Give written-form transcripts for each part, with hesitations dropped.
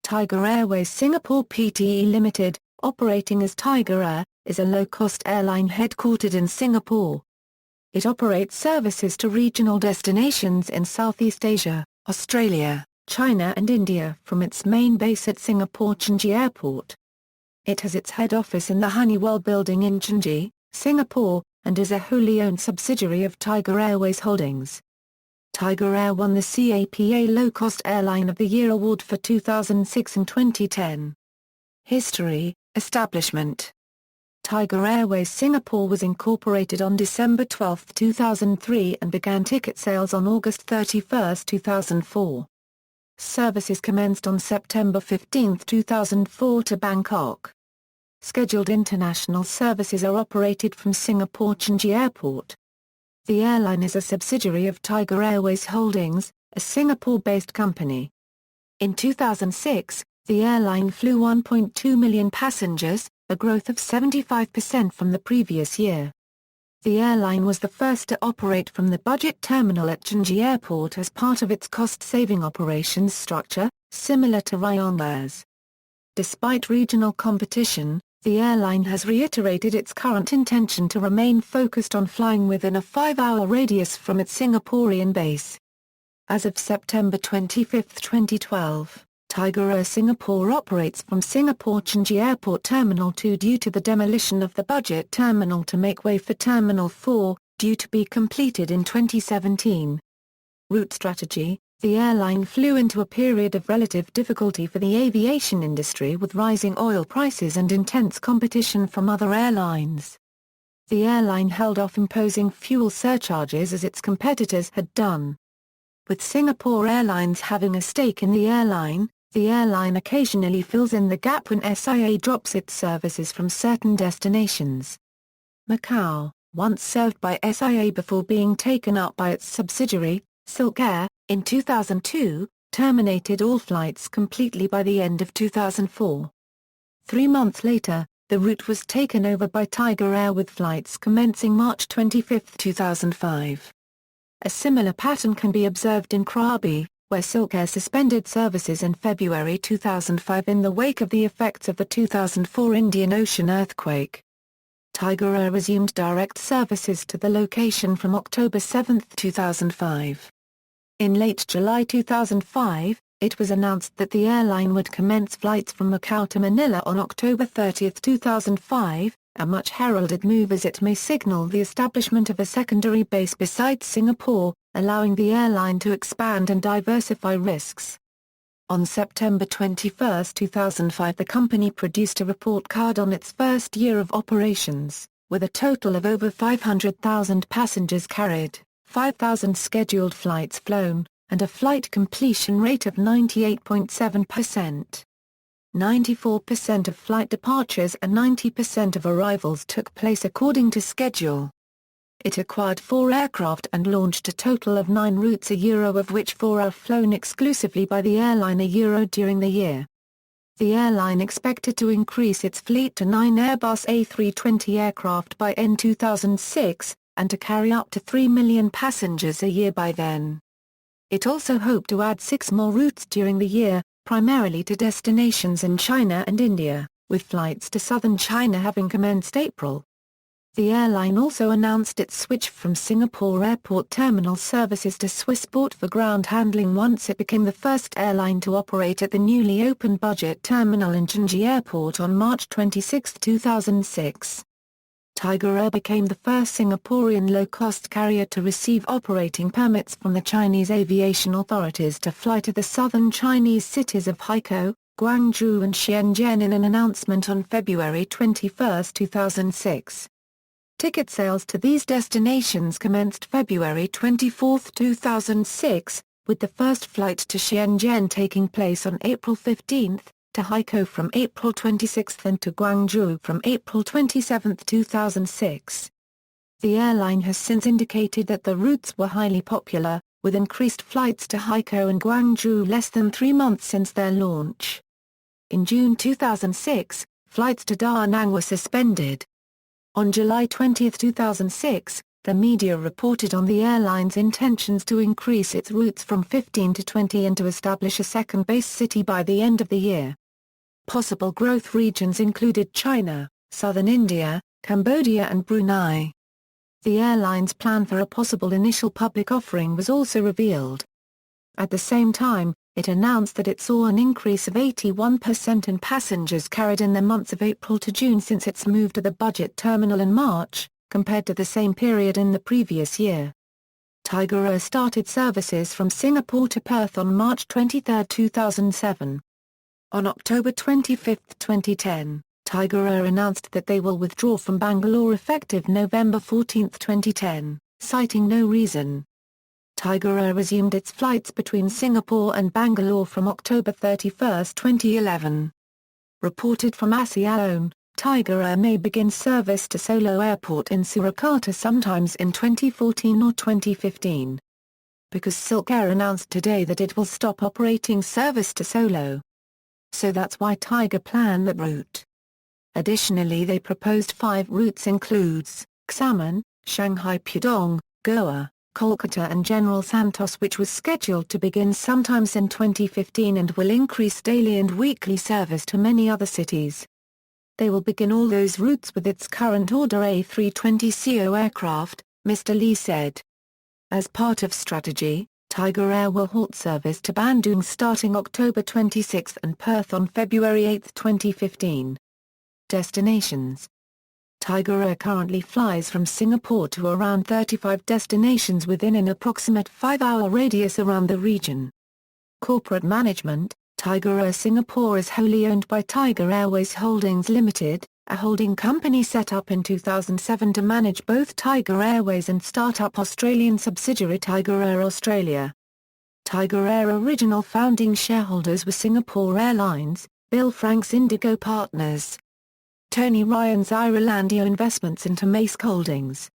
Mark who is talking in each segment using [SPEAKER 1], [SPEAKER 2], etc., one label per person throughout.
[SPEAKER 1] Tiger Airways Singapore Pte Ltd, operating as Tigerair, is a low-cost airline headquartered in Singapore. It operates services to regional destinations in Southeast Asia, Australia, China and India from its main base at Singapore Changi Airport. It has its head office in the Honeywell Building in Changi, Singapore, and is a wholly owned subsidiary of Tiger Airways Holdings. Tigerair won the CAPA Low Cost Airline of the Year award for 2006 and 2010. History, Establishment. Tiger Airways Singapore was incorporated on December 12, 2003 and began ticket sales on August 31, 2004. Services commenced on September 15, 2004 to Bangkok. Scheduled international services are operated from Singapore Changi Airport. The airline is a subsidiary of Tiger Airways Holdings, a Singapore-based company. In 2006, the airline flew 1.2 million passengers, a growth of 75% from the previous year. The airline was the first to operate from the budget terminal at Changi Airport as part of its cost-saving operations structure, similar to Ryanair's. Despite regional competition, the airline has reiterated its current intention to remain focused on flying within a 5-hour radius from its Singaporean base. As of September 25, 2012, Tigerair Singapore operates from Singapore Changi Airport Terminal 2 due to the demolition of the budget terminal to make way for Terminal 4, due to be completed in 2017. Route strategy. The airline flew into a period of relative difficulty for the aviation industry with rising oil prices and intense competition from other airlines. The airline held off imposing fuel surcharges as its competitors had done. With Singapore Airlines having a stake in the airline occasionally fills in the gap when SIA drops its services from certain destinations. Macau, once served by SIA before being taken up by its subsidiary, Silkair, in 2002, terminated all flights completely by the end of 2004. 3 months later, the route was taken over by Tigerair with flights commencing March 25, 2005. A similar pattern can be observed in Krabi, where Silkair suspended services in February 2005 in the wake of the effects of the 2004 Indian Ocean earthquake. Tigerair resumed direct services to the location from October 7, 2005. In late July 2005, it was announced that the airline would commence flights from Macau to Manila on October 30, 2005, a much heralded move as it may signal the establishment of a secondary base besides Singapore, allowing the airline to expand and diversify risks. On September 21, 2005 the company produced a report card on its first year of operations, with a total of over 500,000 passengers carried, 5,000 scheduled flights flown, and a flight completion rate of 98.7%. 94% of flight departures and 90% of arrivals took place according to schedule. It acquired 4 aircraft and launched a total of 9 routes of which 4 are flown exclusively by the airline during the year. The airline expected to increase its fleet to 9 Airbus A320 aircraft by end 2006, and to carry up to 3 million passengers a year by then. It also hoped to add 6 more routes during the year, primarily to destinations in China and India, with flights to southern China having commenced April. The airline also announced its switch from Singapore Airport terminal services to Swissport for ground handling once it became the first airline to operate at the newly opened budget terminal in Changi Airport on March 26, 2006. Tigerair became the first Singaporean low-cost carrier to receive operating permits from the Chinese aviation authorities to fly to the southern Chinese cities of Haikou, Guangzhou and Shenzhen in an announcement on February 21, 2006. Ticket sales to these destinations commenced February 24, 2006, with the first flight to Shenzhen taking place on April 15, to Haikou from April 26 and to Guangzhou from April 27, 2006. The airline has since indicated that the routes were highly popular, with increased flights to Haikou and Guangzhou less than 3 months since their launch. In June 2006, flights to Da Nang were suspended. On July 20, 2006, The media reported on the airline's intentions to increase its routes from 15 to 20 and to establish a second base city by the end of the year. Possible growth regions included China, southern India, Cambodia and Brunei. The airline's plan for a possible initial public offering was also revealed. At the same time, it announced that it saw an increase of 81% in passengers carried in the months of April to June since its move to the budget terminal in March, compared to the same period in the previous year. Tigerair started services from Singapore to Perth on March 23, 2007. On October 25, 2010, Tigerair announced that they will withdraw from Bangalore effective November 14, 2010, citing no reason. Tigerair resumed its flights between Singapore and Bangalore from October 31, 2011. Reported from ASIA-owned, Tigerair may begin service to Solo Airport in Surakarta sometimes in 2014 or 2015. Because Silk Air announced today that it will stop operating service to Solo. So that's why Tiger planned that route. Additionally, they proposed 5 routes includes Xiamen, Shanghai Pudong, Goa, Kolkata and General Santos, which was scheduled to begin sometimes in 2015 and will increase daily and weekly service to many other cities. They will begin all those routes with its current order A320ceo aircraft, Mr. Lee said. As part of strategy, Tigerair will halt service to Bandung starting October 26 and Perth on February 8, 2015. Destinations. Tigerair currently flies from Singapore to around 35 destinations within an approximate 5-hour radius around the region. Corporate management. Tigerair Singapore is wholly owned by Tiger Airways Holdings Limited, a holding company set up in 2007 to manage both Tiger Airways and start-up Australian subsidiary Tigerair Australia. Tigerair original founding shareholders were Singapore Airlines, Bill Frank's Indigo Partners, Tony Ryan's Irelandia Investments and Maersk Holdings.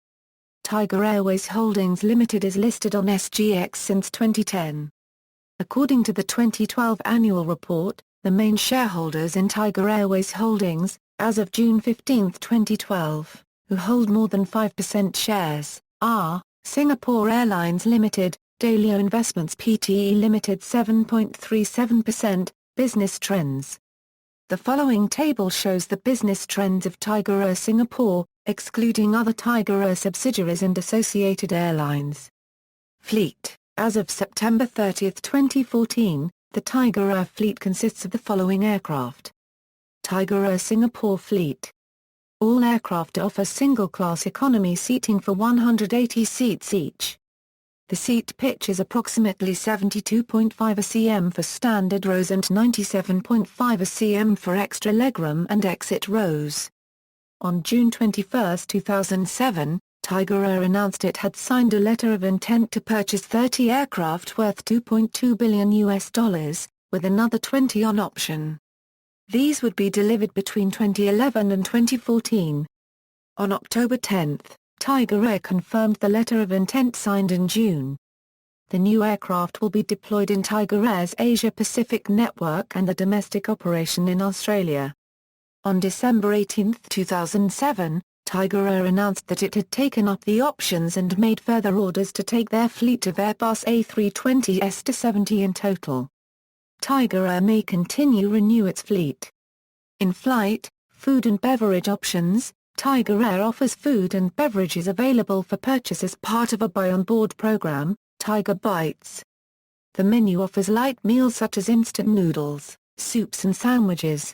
[SPEAKER 1] Tiger Airways Holdings Limited is listed on SGX since 2010. According to the 2012 annual report, the main shareholders in Tiger Airways Holdings, as of June 15, 2012, who hold more than 5% shares, are Singapore Airlines Limited, Dalio Investments Pte Ltd 7.37%, Business Trends. The following table shows the business trends of Tigerair Singapore, excluding other Tigerair subsidiaries and associated airlines. Fleet. As of September 30, 2014, the Tigerair fleet consists of the following aircraft. Tigerair Singapore Fleet. All aircraft offer single-class economy seating for 180 seats each. The seat pitch is approximately 72.5 cm for standard rows and 97.5 cm for extra legroom and exit rows. On June 21, 2007, Tigerair announced it had signed a letter of intent to purchase 30 aircraft worth $2.2 billion, with another 20 on option. These would be delivered between 2011 and 2014. On October 10, Tigerair confirmed the letter of intent signed in June. The new aircraft will be deployed in Tigerair's Asia-Pacific network and the domestic operation in Australia. On December 18, 2007, Tigerair announced that it had taken up the options and made further orders to take their fleet of Airbus A320s to 70 in total. Tigerair may continue renew its fleet. In flight, food and beverage options. Tigerair offers food and beverages available for purchase as part of a buy-on-board program, Tiger Bites. The menu offers light meals such as instant noodles, soups and sandwiches.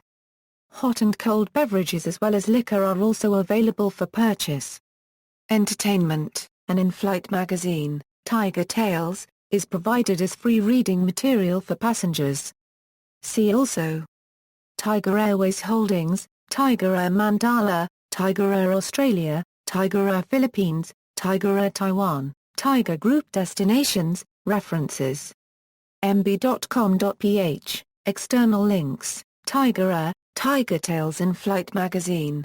[SPEAKER 1] Hot and cold beverages as well as liquor are also available for purchase. Entertainment. An in-flight magazine, Tiger Tales, is provided as free reading material for passengers. See also: Tiger Airways Holdings, Tigerair Mandala, Tigerair Australia, Tigerair Philippines, Tigerair Taiwan, Tiger Group Destinations, References. mb.com.ph, External links, Tigerair, Tiger Tales in Flight Magazine.